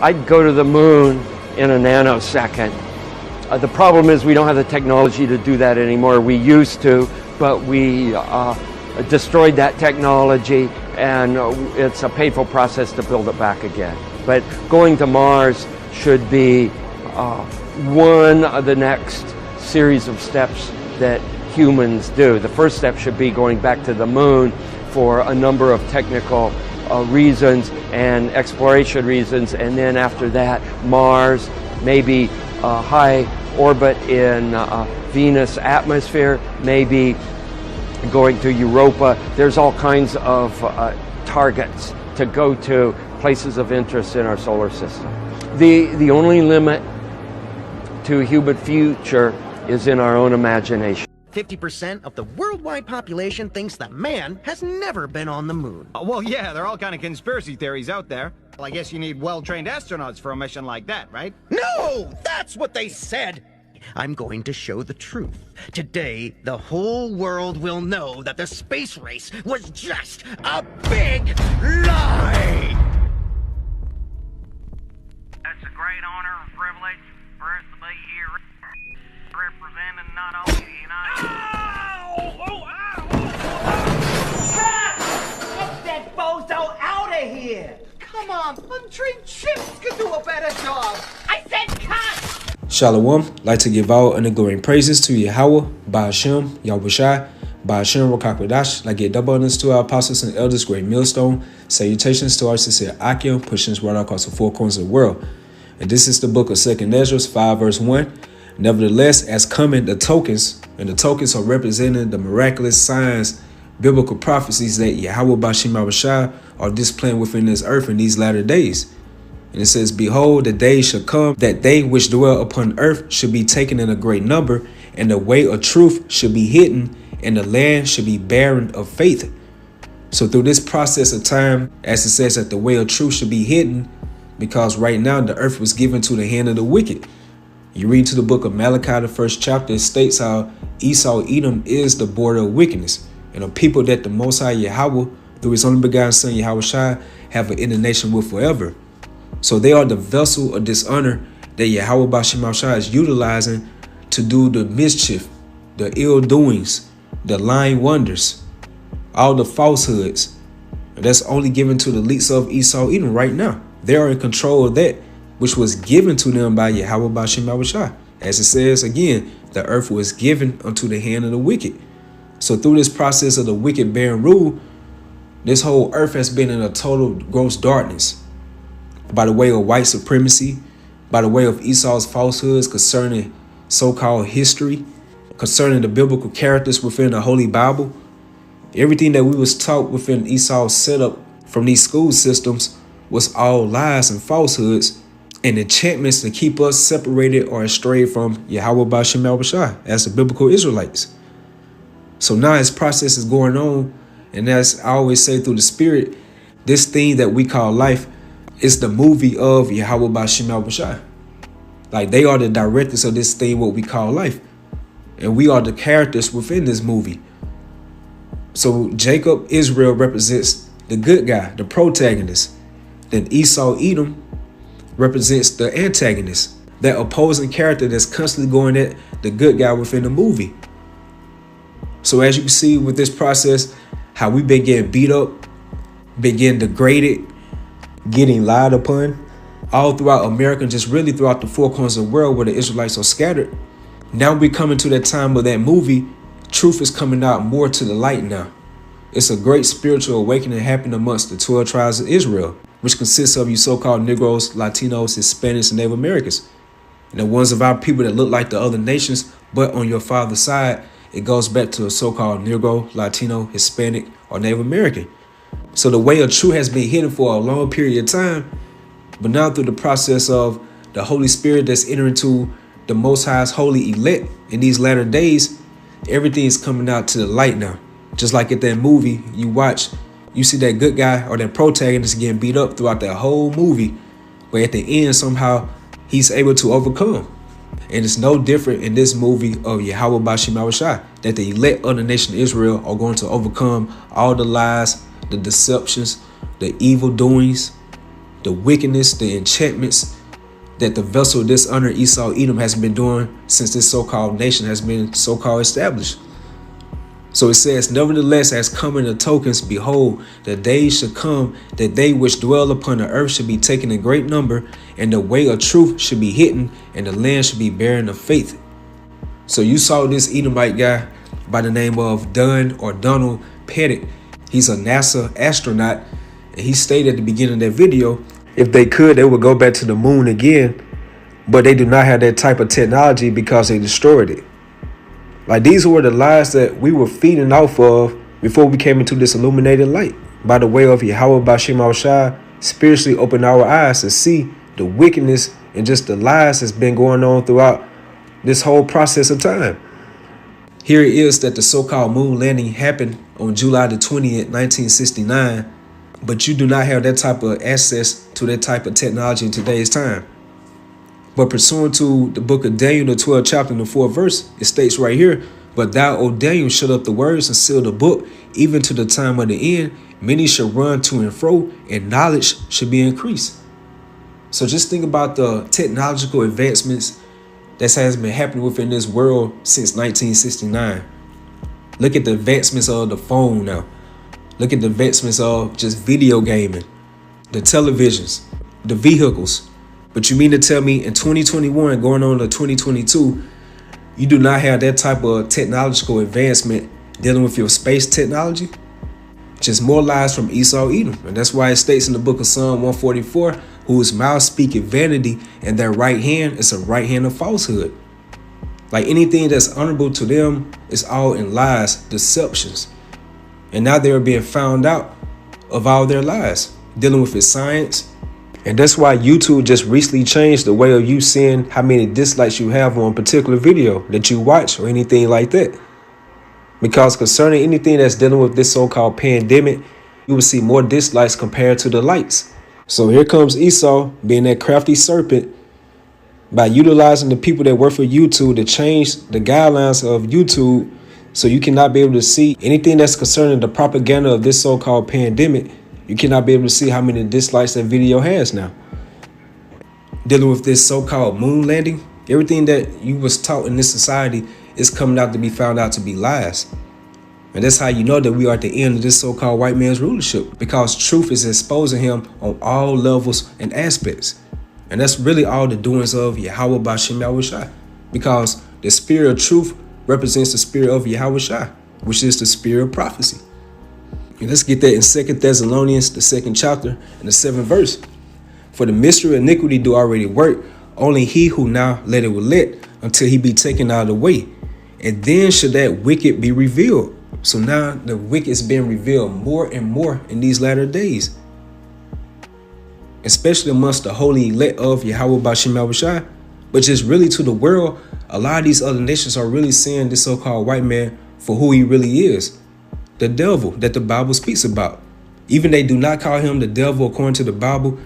I'd go to the moon in a nanosecond. The problem is we don't have the technology to do that anymore. We used to, but we destroyed that technology, and it's a painful process to build it back again. But going to Mars should be one of the next series of steps that humans do. The first step should be going back to the moon for a number of technical reasons and exploration reasons, and then after that, Mars, maybe high orbit in Venus atmosphere, maybe going to Europa. There's all kinds of targets to go to, places of interest in our solar system. The only limit to human future is in our own imagination. 50% of the worldwide population thinks that man has never been on the moon. Well, yeah, there are all kind of conspiracy theories out there. Well, I guess you need well-trained astronauts for a mission like that, right? No! That's what they said! I'm going to show the truth. Today, the whole world will know that the space race was just a big lie! It's a great honor and privilege for us to be here representing not only the United States. Get that bozo out of here! Come on, untrained chimps could do a better job! I said cut! Shalom, like to give all and the glory and praises to Yahweh, Ba'ashem, Yahushai, Ba'ashem, Rokakwadash, like get double honors to our apostles and elders, great millstone. Salutations to our sincere Akim, pushing us right across the four corners of the world. And this is the book of 2nd Ezra 5 verse 1. Nevertheless, as coming the tokens, and the tokens are representing the miraculous signs, biblical prophecies that Yahweh Ba'ashem Yahushai are displaying within this earth in these latter days. And it says, behold, the days shall come that they which dwell upon earth should be taken in a great number, and the way of truth should be hidden, and the land should be barren of faith. So through this process of time, as it says that the way of truth should be hidden, because right now the earth was given to the hand of the wicked. You read to the book of Malachi, the 1st chapter, it states how Esau, Edom is the border of wickedness, and a people that the Most High Yahweh, through his only begotten son Yahushai, have an indignation with forever. So they are the vessel of dishonor that Yahweh Ba'ashem Yahushai is utilizing to do the mischief, the ill doings, the lying wonders, all the falsehoods. And that's only given to the least of Esau, Edom right now. They are in control of that which was given to them by Yahweh Ba'ashem Yahushai. As it says again, the earth was given unto the hand of the wicked. So through this process of the wicked bearing rule, this whole earth has been in a total gross darkness by the way of white supremacy, by the way of Esau's falsehoods concerning so-called history, concerning the biblical characters within the Holy Bible. Everything that we was taught within Esau's setup from these school systems was all lies and falsehoods and enchantments to keep us separated or astray from Yahweh Ba'ashem Yahushai as the biblical Israelites. So now this process is going on, and as I always say through the spirit, this thing that we call life is the movie of Yahweh Ba'ashem Yahushai. Like they are the directors of this thing, what we call life. And we are the characters within this movie. So Jacob, Israel, represents the good guy, the protagonist. Then Esau, Edom, represents the antagonist, that opposing character that's constantly going at the good guy within the movie. So as you can see with this process, how we've been getting beat up, been getting degraded, getting lied upon, all throughout America, just really throughout the four corners of the world where the Israelites are scattered. Now we're coming to that time of that movie. Truth is coming out more to the light now. It's a great spiritual awakening happening amongst the 12 tribes of Israel, which consists of you so-called Negroes, Latinos, Hispanics, and Native Americans. And the ones of our people that look like the other nations, but on your father's side, it goes back to a so-called Negro, Latino, Hispanic, or Native American. So the way of truth has been hidden for a long period of time, but now through the process of the Holy Spirit that's entering into the Most High's holy elect in these latter days, everything is coming out to the light now. Just like at that movie you watch, you see that good guy or that protagonist getting beat up throughout that whole movie, but at the end somehow he's able to overcome. And it's no different in this movie of Yahweh Ba'ashem Yahushai, that the elect of the nation of Israel are going to overcome all the lies, the deceptions, the evil doings, the wickedness, the enchantments that the vessel of dishonor Esau Edom has been doing since this so-called nation has been so-called established. So it says, nevertheless, as coming the tokens, behold, the days should come that they which dwell upon the earth should be taken in great number, and the way of truth should be hidden, and the land should be barren of faith. So you saw this Edomite guy by the name of Donald Pettit. He's a NASA astronaut, and he stated at the beginning of that video, if they could, they would go back to the moon again, but they do not have that type of technology because they destroyed it. Like, these were the lies that we were feeding off of before we came into this illuminated light. By the way of Yahweh Bashim Al-Shai, spiritually open our eyes to see the wickedness and just the lies that's been going on throughout this whole process of time. Here it is that the so-called moon landing happened on July the 20th, 1969, but you do not have that type of access to that type of technology in today's time. But pursuant to the book of Daniel, the 12th chapter and the 4th verse, it states right here, but thou, O Daniel, shut up the words and seal the book, even to the time of the end. Many shall run to and fro, and knowledge should be increased. So just think about the technological advancements that has been happening within this world since 1969. Look at the advancements of the phone now. Look at the advancements of just video gaming, the televisions, the vehicles. But you mean to tell me in 2021 going on to 2022, you do not have that type of technological advancement dealing with your space technology? Just more lies from Esau Edom. And that's why it states in the book of Psalm 144, whose mouth speaketh vanity, and their right hand is a right hand of falsehood. Like, anything that's honorable to them is all in lies, deceptions. And now they're being found out of all their lies, dealing with its science. And that's why YouTube just recently changed the way of you seeing how many dislikes you have on a particular video that you watch or anything like that. Because concerning anything that's dealing with this so-called pandemic, you will see more dislikes compared to the likes. So here comes Esau being that crafty serpent by utilizing the people that work for YouTube to change the guidelines of YouTube so you cannot be able to see anything that's concerning the propaganda of this so-called pandemic. You cannot be able to see how many dislikes that video has now. Dealing with this so-called moon landing, everything that you was taught in this society is coming out to be found out to be lies. And that's how you know that we are at the end of this so-called white man's rulership, because truth is exposing him on all levels and aspects. And that's really all the doings of Yahweh Bashim Yahushai, because the spirit of truth represents the spirit of Yahushai, which is the spirit of prophecy. And let's get that in 2 Thessalonians, the 2nd chapter and the 7th verse. For the mystery of iniquity do already work, only he who now let it will let until he be taken out of the way. And then should that wicked be revealed. So now the wicked is being revealed more and more in these latter days, especially amongst the holy elect of Yahweh Bashim Yahushai. But just really to the world, a lot of these other nations are really seeing this so-called white man for who he really is, the devil that the Bible speaks about. Even they do not call him the devil according to the Bible.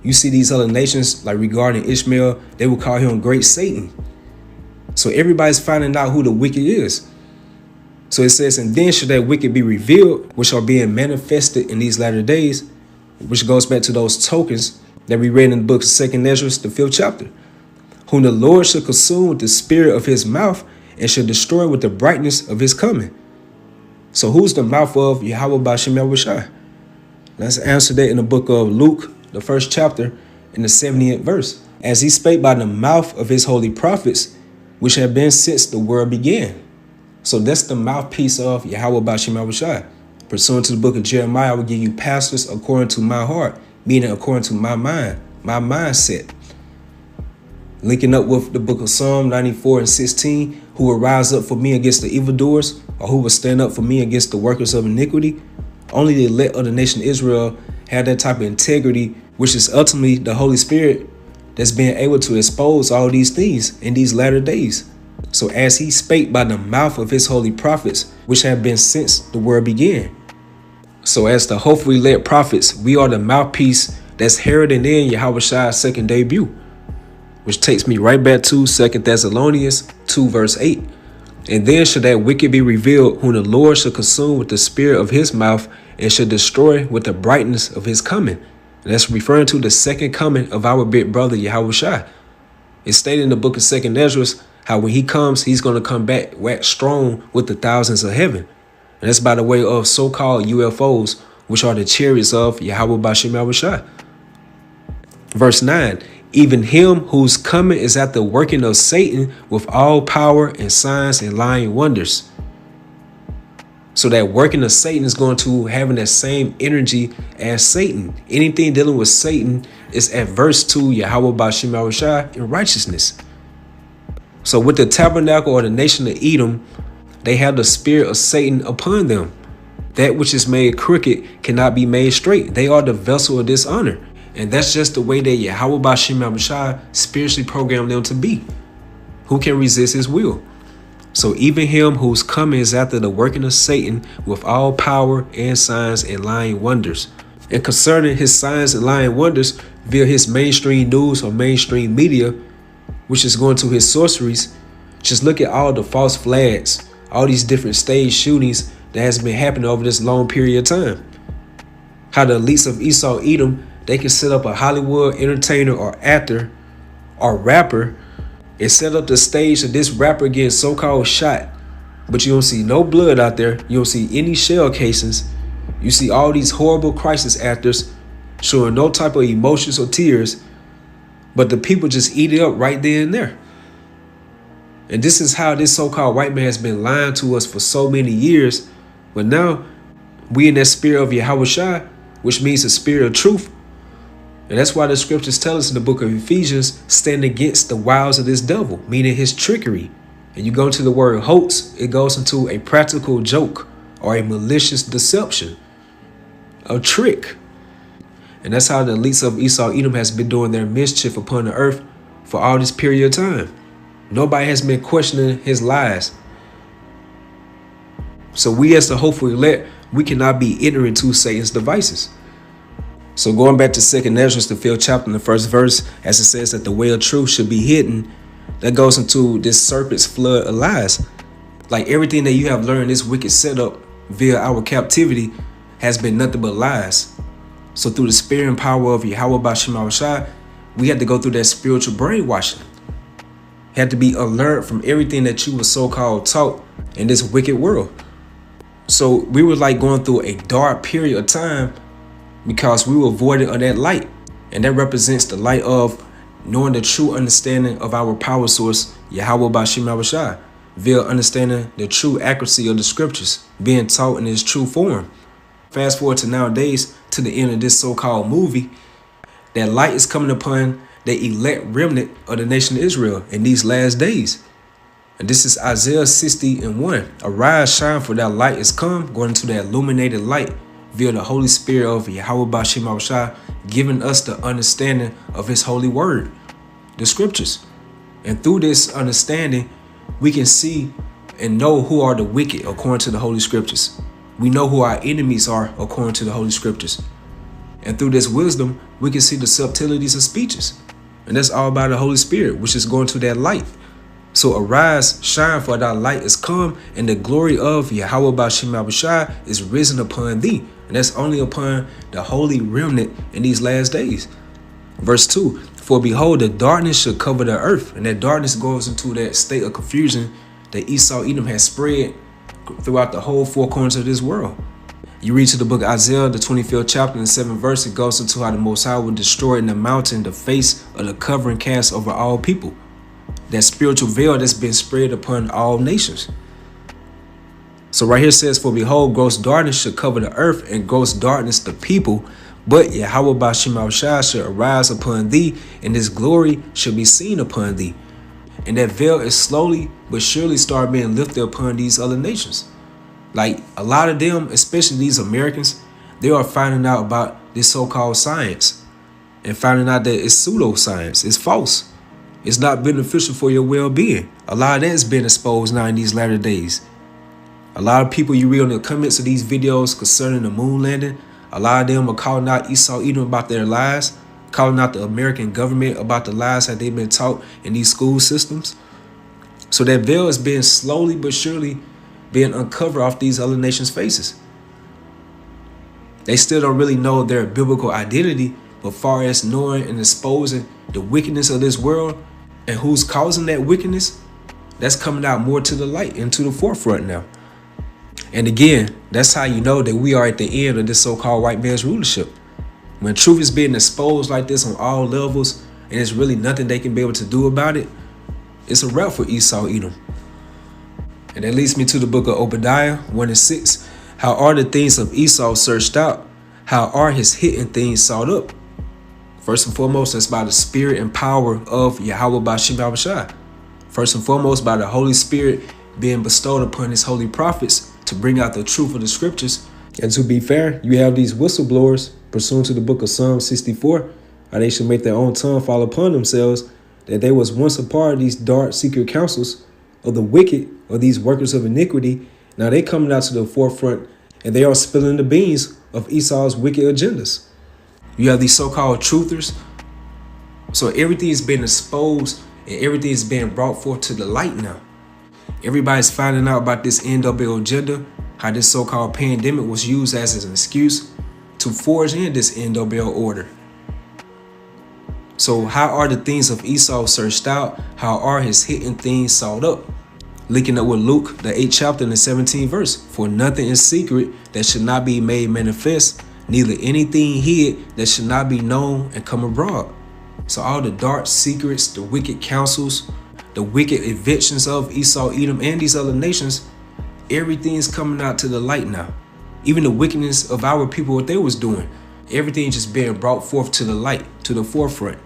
You see these other nations, like regarding Ishmael, they will call him great Satan. So everybody's finding out who the wicked is. So it says, and then should that wicked be revealed, which are being manifested in these latter days, which goes back to those tokens that we read in the book of 2nd Ezra, the 5th chapter, whom the Lord shall consume with the spirit of his mouth and shall destroy with the brightness of his coming. So who's the mouth of Yahweh Bashim Yahushai? Let's answer that in the book of Luke, the 1st chapter, in the 70th verse. As he spake by the mouth of his holy prophets, which have been since the world began. So that's the mouthpiece of Yahweh Bashim Yahushai. Pursuant to the book of Jeremiah, I will give you pastors according to my heart, meaning according to my mind, my mindset. Linking up with the book of Psalm 94 and 16, who will rise up for me against the evildoers, or who will stand up for me against the workers of iniquity. Only the elect of the nation Israel have that type of integrity, which is ultimately the Holy Spirit that's being able to expose all these things in these latter days. So as he spake by the mouth of his holy prophets, which have been since the world began. So as the hopefully led prophets, we are the mouthpiece that's heralding in Yahweh's second debut, which takes me right back to 2 Thessalonians 2 verse 8. And then shall that wicked be revealed, whom the Lord shall consume with the spirit of his mouth and shall destroy with the brightness of his coming. And that's referring to the second coming of our big brother Yahushua. It's stated in the book of 2nd Ezra how when he comes, he's going to come back wax strong with the thousands of heaven. And that's by the way of so-called UFOs, which are the chariots of Yahweh Bashem Yahushua. Verse 9, even him whose coming is at the working of Satan with all power and signs and lying wonders. So that working of Satan is going to having that same energy as Satan. Anything dealing with Satan is adverse to Yahweh Bashem Yahushua in righteousness. So with the tabernacle or the nation of Edom, they have the spirit of Satan upon them. That which is made crooked cannot be made straight. They are the vessel of dishonor. And that's just the way that Yahweh Bashem Yahushua spiritually programmed them to be. Who can resist his will? So even him whose coming is after the working of Satan with all power and signs and lying wonders. And concerning his signs and lying wonders via his mainstream news or mainstream media, which is going to his sorceries, just look at all the false flags, all these different stage shootings that has been happening over this long period of time. How the elites of Esau Edom, they can set up a Hollywood entertainer or actor or rapper and set up the stage of this rapper getting so-called shot. But you don't see no blood out there. You don't see any shell casings. You see all these horrible crisis actors showing no type of emotions or tears. But the people just eat it up right there and there. And this is how this so-called white man has been lying to us for so many years. But now we in that spirit of Yahushua, which means the spirit of truth. And that's why the scriptures tell us in the book of Ephesians, stand against the wiles of this devil, meaning his trickery. And you go to the word hoax, it goes into a practical joke or a malicious deception, a trick. And that's how the elites of Esau Edom has been doing their mischief upon the earth for all this period of time. Nobody has been questioning his lies. So we as the hopeful elect, we cannot be ignorant to Satan's devices. So going back to 2nd Ezra, the 5th chapter, in the 1st verse, as it says that the way of truth should be hidden, that goes into this serpent's flood of lies. Like everything that you have learned, this wicked setup via our captivity has been nothing but lies. So through the spirit and power of Yahweh Bashem Yahushua, we had to go through that spiritual brainwashing. Had to be alert from everything that you were so-called taught in this wicked world. So we were like going through a dark period of time because we were voided of that light. And that represents the light of knowing the true understanding of our power source, Yahweh Bashem Yahushua, via understanding the true accuracy of the scriptures, being taught in its true form. Fast forward to nowadays, to the end of this so-called movie, that light is coming upon the elect remnant of the nation of Israel in these last days. And this is Isaiah 60:1. Arise, shine, for that light is come, going into that illuminated light via the Holy Spirit of Yahweh Bashem Yahushua, giving us the understanding of his holy word, the scriptures. And through this understanding, we can see and know who are the wicked according to the holy scriptures. We know who our enemies are according to the holy scriptures. And through this wisdom, we can see the subtleties of speeches. And that's all by the Holy Spirit, which is going to that light. So arise, shine, for thy light is come, and the glory of Yahweh Bashem Yahushua is risen upon thee. And that's only upon the holy remnant in these last days. Verse 2, for behold, the darkness shall cover the earth. And that darkness goes into that state of confusion that Esau Edom has spread throughout the whole four corners of this world. You read to the book of Isaiah, the 25th chapter, and 7th verse, it goes into how the Most High will destroy in the mountain the face of the covering cast over all people. That spiritual veil that's been spread upon all nations. So right here it says, for behold, gross darkness shall cover the earth, and gross darkness the people. But Yahweh Bashem Yahushua shall arise upon thee, and his glory shall be seen upon thee. And that veil is slowly but surely start being lifted upon these other nations. Like a lot of them, especially these Americans, they are finding out about this so-called science and finding out that it's pseudoscience, it's false. It's not beneficial for your well-being. A lot of that has been exposed now in these latter days. A lot of people you read in the comments of these videos concerning the moon landing, a lot of them are calling out Esau Edom about their lies, calling out the American government about the lies that they've been taught in these school systems. So that veil is being slowly but surely being uncovered off these other nations' faces. They still don't really know their biblical identity, But far as knowing and exposing the wickedness of this world and who's causing that wickedness, that's coming out more to the light and to the forefront now. And again, that's how you know that we are at the end of this so-called white man's rulership. When truth is being exposed like this on all levels, and there's really nothing they can be able to do about it, it's a wrap for Esau, Edom. And that leads me to the book of Obadiah 1:6. How are the things of Esau searched out? How are his hidden things sought up? First and foremost, that's by the spirit and power of Yahweh Bashim Yahushua. First and foremost, by the Holy Spirit being bestowed upon his holy prophets to bring out the truth of the scriptures. And to be fair, you have these whistleblowers pursuant to the book of Psalm 64, how they should make their own tongue fall upon themselves, that they was once a part of these dark secret councils of the wicked, or these workers of iniquity. Now they coming out to the forefront and they are spilling the beans of Esau's wicked agendas. You have these so-called truthers. So everything is being exposed and everything is being brought forth to the light now. Everybody's finding out about this NWO agenda, how this so-called pandemic was used as an excuse to forge in this NWO order. So how are the things of Esau searched out? How are his hidden things sought up? Linking up with Luke, the 8th chapter and the 17th verse. For nothing is secret that should not be made manifest, neither anything hid that should not be known and come abroad. So all the dark secrets, the wicked counsels, the wicked inventions of Esau, Edom, and these other nations, everything's coming out to the light now. Even the wickedness of our people, what they was doing, everything just being brought forth to the light, to the forefront.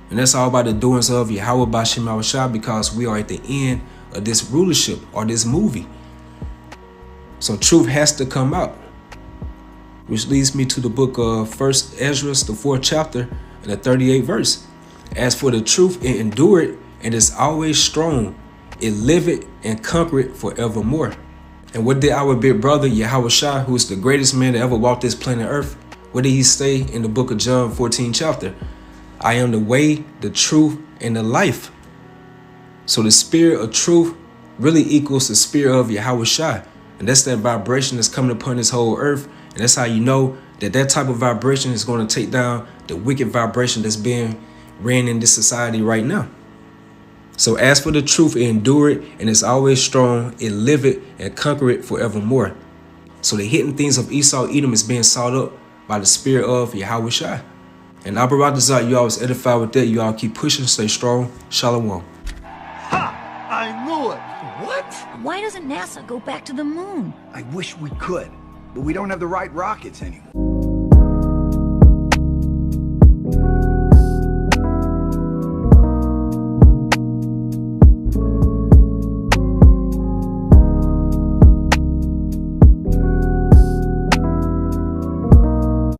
And that's all by the doings of Yahweh Bashim Yahushua, because we are at the end of this rulership or this movie. So truth has to come out. Which leads me to the book of 1 Ezra, the 4th chapter and the 38th verse. As for the truth, it endured and is always strong. It liveth and conquereth forevermore. And what did our big brother Yahushua, who is the greatest man that ever walked this planet Earth, what did he say in the book of John 14 chapter? I am the way, the truth, and the life. So the spirit of truth really equals the spirit of Yahushua. And that's that vibration that's coming upon this whole earth. And that's how you know that that type of vibration is going to take down the wicked vibration that's being ran in this society right now. So as for the truth, it endured and is always strong. It liveth and conquereth forevermore. So the hidden things of Esau, Edom is being sought up by the spirit of Yahushua. And Abaradazar, you all was edified with that. You all keep pushing, stay strong. Shalom. Ha! I knew it! What? Why doesn't NASA go back to the moon? I wish we could, but we don't have the right rockets anymore.